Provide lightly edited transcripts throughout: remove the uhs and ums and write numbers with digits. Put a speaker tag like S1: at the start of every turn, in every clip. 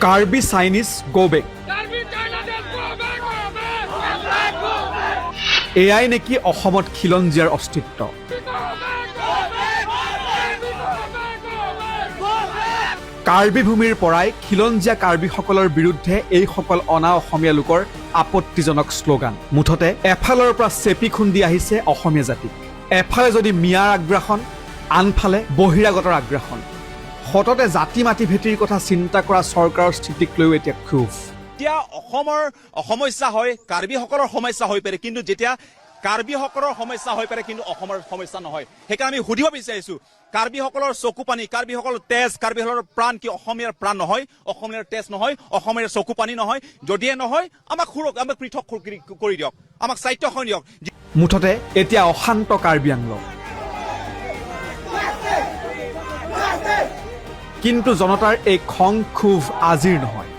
S1: Karbi Chinese go back. এয়াই নেকি অসমত খিলঞ্জীয়াৰ অস্তিত্ব? কাৰ্বি ভূমিৰ পৰাই খিলঞ্জীয়া কাৰ্বিসকলৰ বিৰুদ্ধে এইসকল অনা অসমীয়া লোকৰ আপত্তিজনক শ্লোগান। মুঠতে এফালৰ পৰা চেপি খুন্দি আহিছে অসমীয়া জাতিক। এফালে যদি মিয়াৰ আগ্ৰাসন, আনফালে বহিৰাগতৰ আগ্ৰাসন। সততে জাতি মাটি ভেটিৰ কথা চিন্তা কৰা চৰকাৰৰ স্থিতিক লৈও এতিয়া ক্ষোভ।
S2: এতিয়া অসমৰ সমস্যা হয়, কাৰ্বিসকলৰ সমস্যা হৈ পৰে, কিন্তু যেতিয়া কাৰ্বিসকলৰ সমস্যা হৈ পৰে কিন্তু অসমৰ সমস্যা নহয়। সেইকাৰণে আমি সুধিব বিচাৰিছো, কাৰ্বিসকলৰ চকু পানী, কাৰ্বিসকলৰ তেজ, কাৰ্বিসকলৰ প্ৰাণ কি অসমীয়াৰ প্ৰাণ নহয়? অসমীয়াৰ তেজ নহয়? অসমীয়াৰ চকু পানী নহয়? যদিহে নহয় আমাক পৃথক কৰি দিয়ক, আমাক স্বায়ত্তশাসন দিয়ক।
S1: মুঠতে এতিয়া অশান্ত কাৰ্বি আংলং। কিন্তু জনতাৰ এই খং ক্ষোভ আজিৰ নহয়।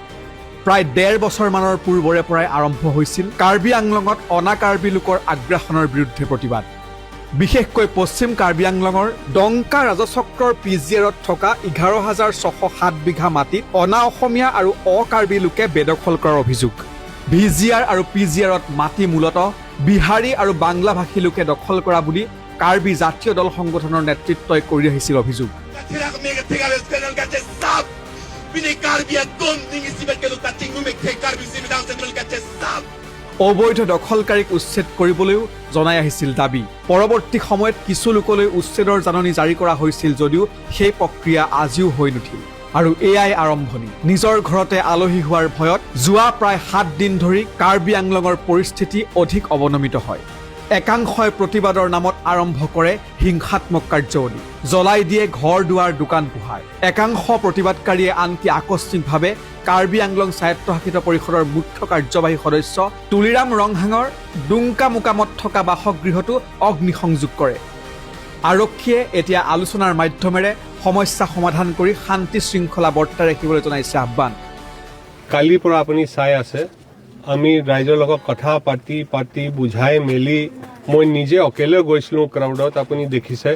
S1: প্ৰায় ১.৫ বছৰমানৰ পূৰ্বৰে পৰাই আৰম্ভ হৈছিল কাৰ্বি আংলঙত অনা কাৰ্বি লোকৰ আগ্ৰাসনৰ বিৰুদ্ধে প্ৰতিবাদ। বিশেষকৈ পশ্চিম কাৰ্বি আংলঙৰ ডংকা ৰাজচক্ৰৰ পিজিআৰত থকা ১১,৬০৭ বিঘা মাটিত অনা অসমীয়া আৰু অকাৰ্বি লোকে বেদখল কৰাৰ অভিযোগ। ভিজিআৰ আৰু পিজিআৰত মাটি মূলতঃ বিহাৰী আৰু বাংলাভাষী লোকে দখল কৰা বুলি কাৰ্বি জাতীয় দল সংগঠনৰ নেতৃত্বই কৰি আহিছিল অভিযোগ। অবৈধ দখলকাৰীক উচ্ছেদ কৰিবলৈও জনাই আহিছিল দাবী। পৰৱৰ্তী সময়ত কিছু লোকলৈ উচ্ছেদৰ জাননী জাৰি কৰা হৈছিল যদিও সেই প্ৰক্ৰিয়া আজিও হৈ নুঠিল। আৰু এয়াই আৰম্ভণি। নিজৰ ঘৰতে আলহী হোৱাৰ ভয়ত যোৱা প্ৰায় ৭ দিন ধৰি কাৰ্বি আংলঙৰ পৰিস্থিতি অধিক অৱনমিত হয়। একাংশই প্ৰতিবাদৰ নামত আৰম্ভ কৰে হিংসাত্মক কাৰ্যৱলী, জ্বলাই দিয়ে ঘৰ দুৱাৰ দোকান পোহাৰ। একাংশ প্ৰতিবাদকাৰীয়ে আনকি আকস্মিকভাৱে কাৰ্বি আংলং স্বায়ত্তশাসিত পৰিষদৰ মুখ্য কাৰ্যবাহী সদস্য তুলিৰাম ৰংহাঙৰ ডুংকা মোকামত থকা বাসগৃহতো অগ্নিসংযোগ কৰে। আৰক্ষীয়ে এতিয়া আলোচনাৰ মাধ্যমেৰে সমস্যা সমাধান কৰি শান্তি শৃংখলা বৰ্তাই ৰাখিবলৈ জনাইছে আহ্বান।
S3: কালিৰ পৰা আপুনি চাই আছে, আমি ৰাইজৰ লগত কথা পাতি বুঝাই মেলি মই নিজে অকেলে গৈছিলোঁ ক্ৰাউডত। আপুনি দেখিছে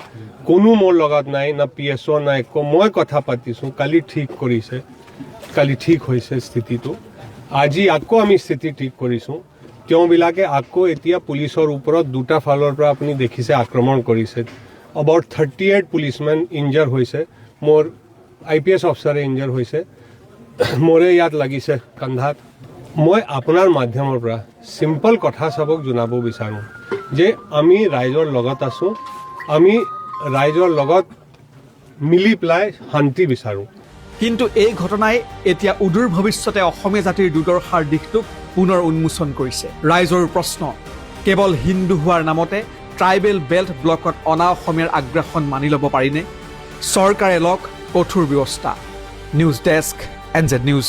S3: কোনো মোৰ লগত নাই, না PSO নাই, মই কথা পাতিছোঁ। কালি ঠিক কৰিছে, কালি ঠিক হৈছে স্থিতিটো। আজি আকৌ আমি স্থিতি ঠিক কৰিছোঁ। তেওঁবিলাকে আকৌ এতিয়া পুলিচৰ ওপৰত দুটা ফালৰ পৰা আপুনি দেখিছে আক্ৰমণ কৰিছে। about 38 পুলিচমেন ইনজাৰ হৈছে। মোৰ IPS অফিচাৰে ইনজাৰ হৈছে, মোৰে ইয়াত লাগিছে কান্ধাত। মই আপোনাৰ মাধ্যমৰ পৰা চিম্পল কথা চাবক জনাব বিচাৰোঁ যে আমি ৰাইজৰ লগত আছোঁ, আমি ৰাইজৰ লগত মিলি পেলাই শান্তি বিচাৰোঁ।
S1: কিন্তু এই ঘটনাই এতিয়া উদূৰ ভৱিষ্যতে অসমীয়া জাতিৰ দুৰ্দশাৰ দিশটোক পুনৰ উন্মোচন কৰিছে। ৰাইজৰ প্ৰশ্ন, কেৱল হিন্দু হোৱাৰ নামতে ট্ৰাইবেল বেল্ট ব্লকত অনা অসমীয়াৰ আগ্ৰাসন মানি ল'ব পাৰিনে? চৰকাৰে লওক কঠোৰ ব্যৱস্থা। News desk, NZ news.